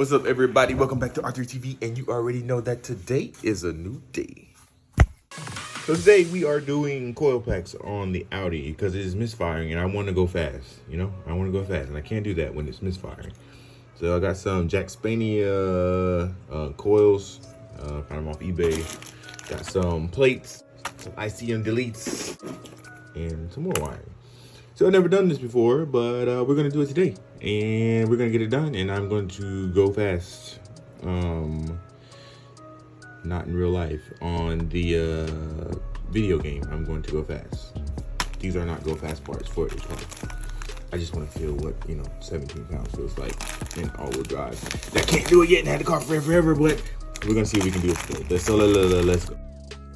What's up, everybody? Welcome back to R3 TV, and you already know that today is a new day. So today we are doing coil packs on the Audi because it is misfiring, and I want to go fast. You know, I want to go fast, and I can't do that when it's misfiring. So I got some Jack Spania coils, found them off eBay. Got some plates, some ICM deletes, and some more wiring. So I've never done this before, but we're gonna do it today, and we're gonna get it done. And I'm going to go fast, not in real life. On the video game, I'm going to go fast. These are not go fast parts for this part. I just want to feel what 17 pounds feels like in all-wheel drive. I can't do it yet and had the car forever, but we're gonna see if we can do it today. So let's go.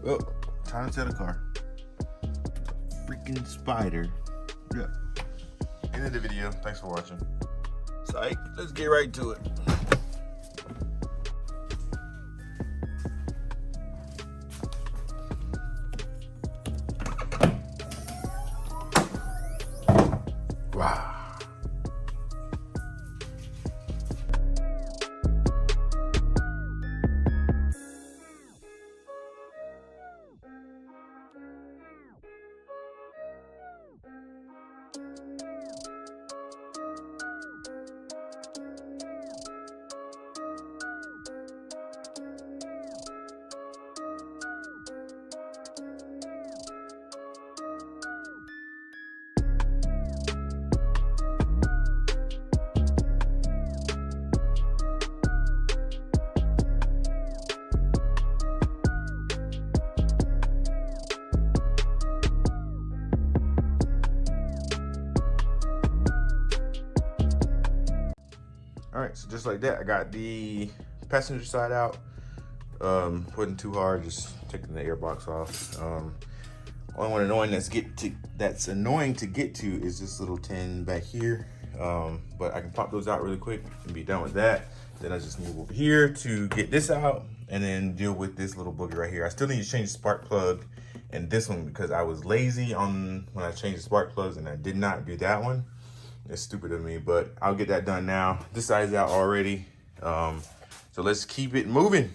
Well, time to set the car. Freaking spider. Yeah. End of the video. Thanks for watching. Psych. Let's get right to it. Wow. All right, so just like that, I got the passenger side out. Wasn't too hard, just taking the airbox off. Only one annoying that's annoying to get to is this little tin back here. But I can pop those out really quick and be done with that. Then I just move over here to get this out and then deal with this little boogie right here. I still need to change the spark plug and this one because I was lazy on when I changed the spark plugs and I did not do that one. It's stupid of me, but I'll get that done now. This side's out already. So let's keep it moving.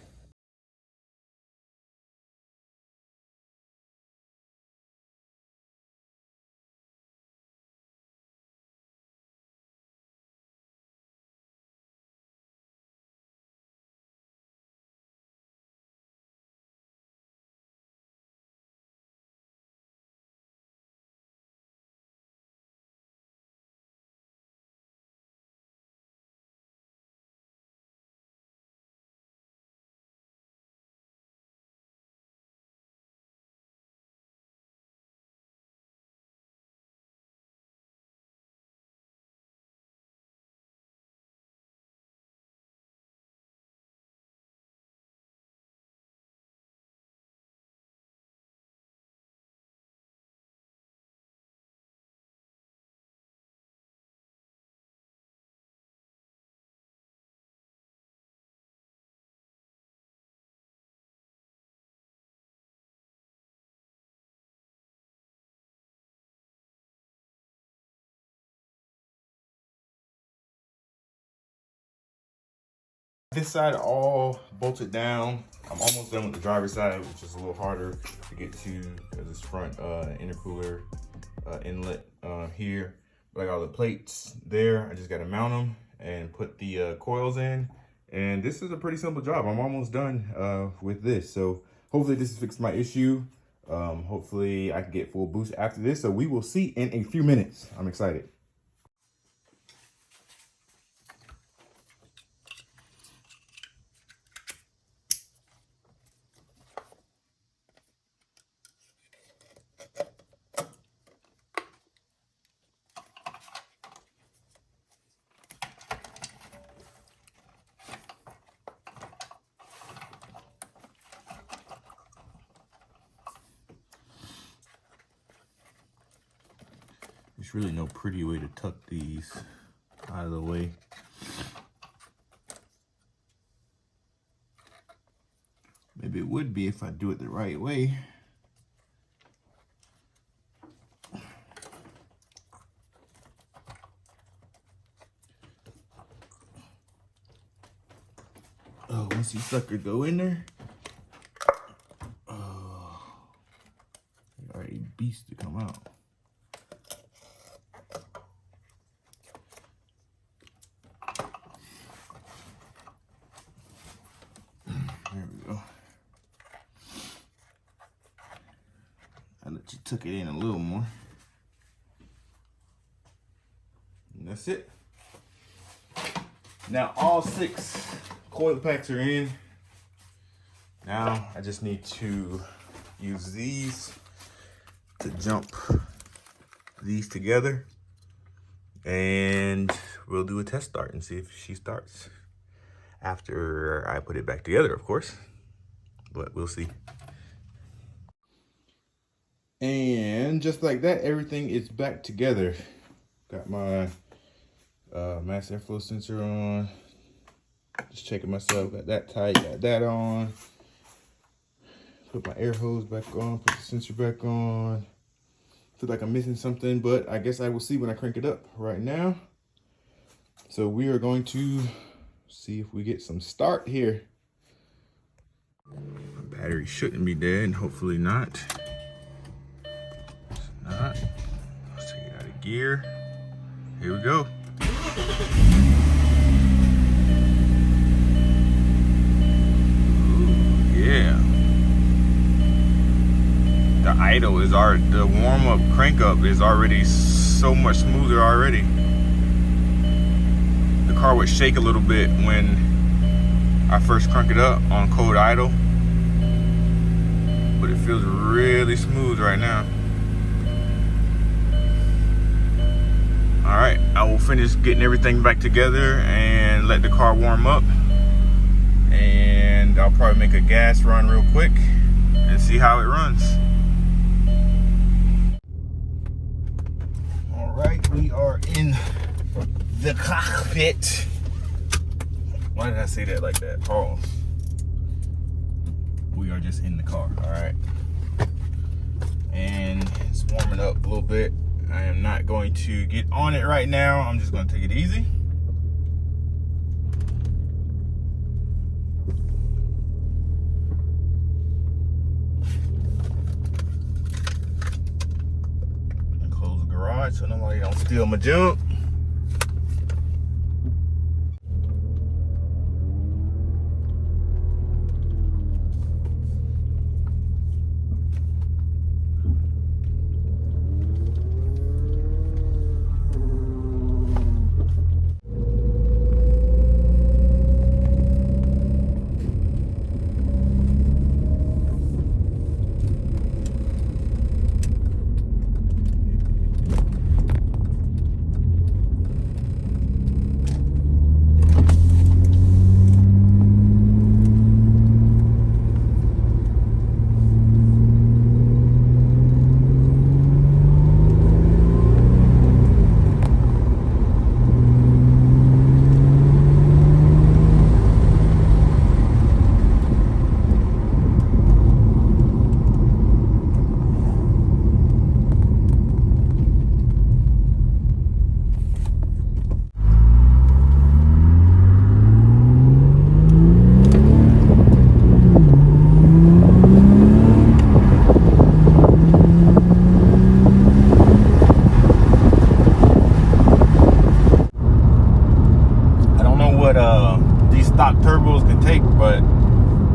This side all bolted down. I'm almost done with the driver's side, which is a little harder to get to because this front intercooler inlet here. Like all the plates there, I just got to mount them and put the coils in. And this is a pretty simple job. I'm almost done with this. So hopefully this has fixed my issue. Hopefully I can get full boost after this. So we will see in a few minutes. I'm excited. There's really no pretty way to tuck these out of the way. Maybe it would be if I do it the right way. Oh, once these suckers go in there, oh, they are a beast to come out. There we go. I let you tuck it in a little more. And that's it. Now all 6 coil packs are in. Now I just need to use these to jump these together, and we'll do a test start and see if she starts after I put it back together, of course, but we'll see. And just like that, everything is back together. Got my mass airflow sensor on. Just checking myself, got that tight, got that on. Put my air hose back on, put the sensor back on. Feel like I'm missing something, but I guess I will see when I crank it up right now. So we are going to see if we get some start here. My battery shouldn't be dead, hopefully not. It's not. Let's take it out of gear. Here we go. Yeah. The idle is already, the warm-up crank-up is already so much smoother already. The car would shake a little bit when I first crank it up on cold idle, but it feels really smooth right now. All right, I will finish getting everything back together and let the car warm up. And I'll probably make a gas run real quick and see how it runs. All right, we are in the cockpit. Why did I say that like that? Pause. We are just in the car, all right? And it's warming up a little bit. I am not going to get on it right now. I'm just going to take it easy. And close the garage so nobody don't steal my junk. These stock turbos can take, but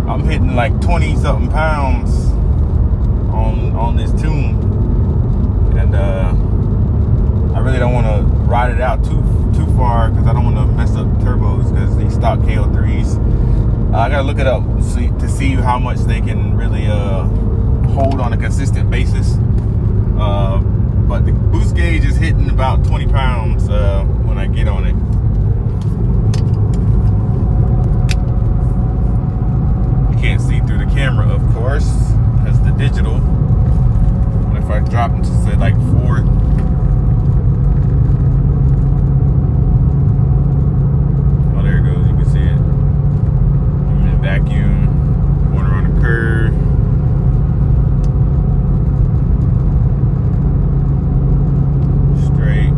I'm hitting like 20 something pounds on this tune, and I really don't want to ride it out too far because I don't want to mess up turbos, because these stock KO3s, I gotta look it up to see how much they can really hold on a consistent basis, but the boost gauge is hitting about 20 pounds when I get on it. Can't see through the camera, of course, because the digital. But if I drop into say like 4, oh, there it goes. You can see it. I'm in vacuum, going around a curve. Straight.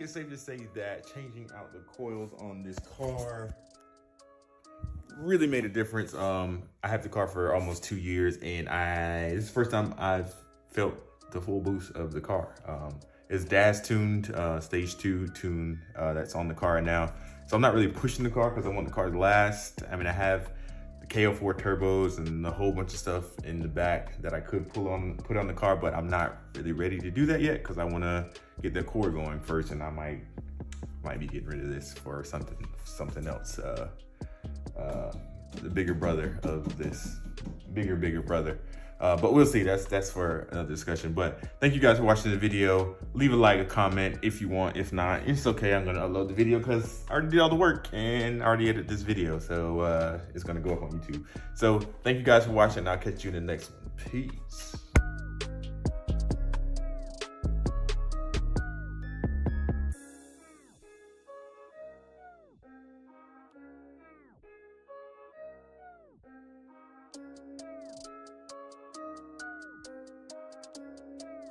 it's safe to say that changing out the coils on this car really made a difference. I had the car for almost 2 years, and this is the first time I've felt the full boost of the car. It's DAS tuned, stage 2 tune that's on the car now. So I'm not really pushing the car because I want the car to last. I mean, I have the KO4 turbos and a whole bunch of stuff in the back that I could put on the car, but I'm not really ready to do that yet because I want to get the core going first, and I might be getting rid of this for something else. The bigger brother of this, bigger brother. But we'll see, that's for another discussion. But thank you guys for watching the video. Leave a like, a comment if you want. If not, it's okay. I'm gonna upload the video because I already did all the work and I already edited this video. So it's gonna go up on YouTube. So thank you guys for watching. I'll catch you in the next one. Peace.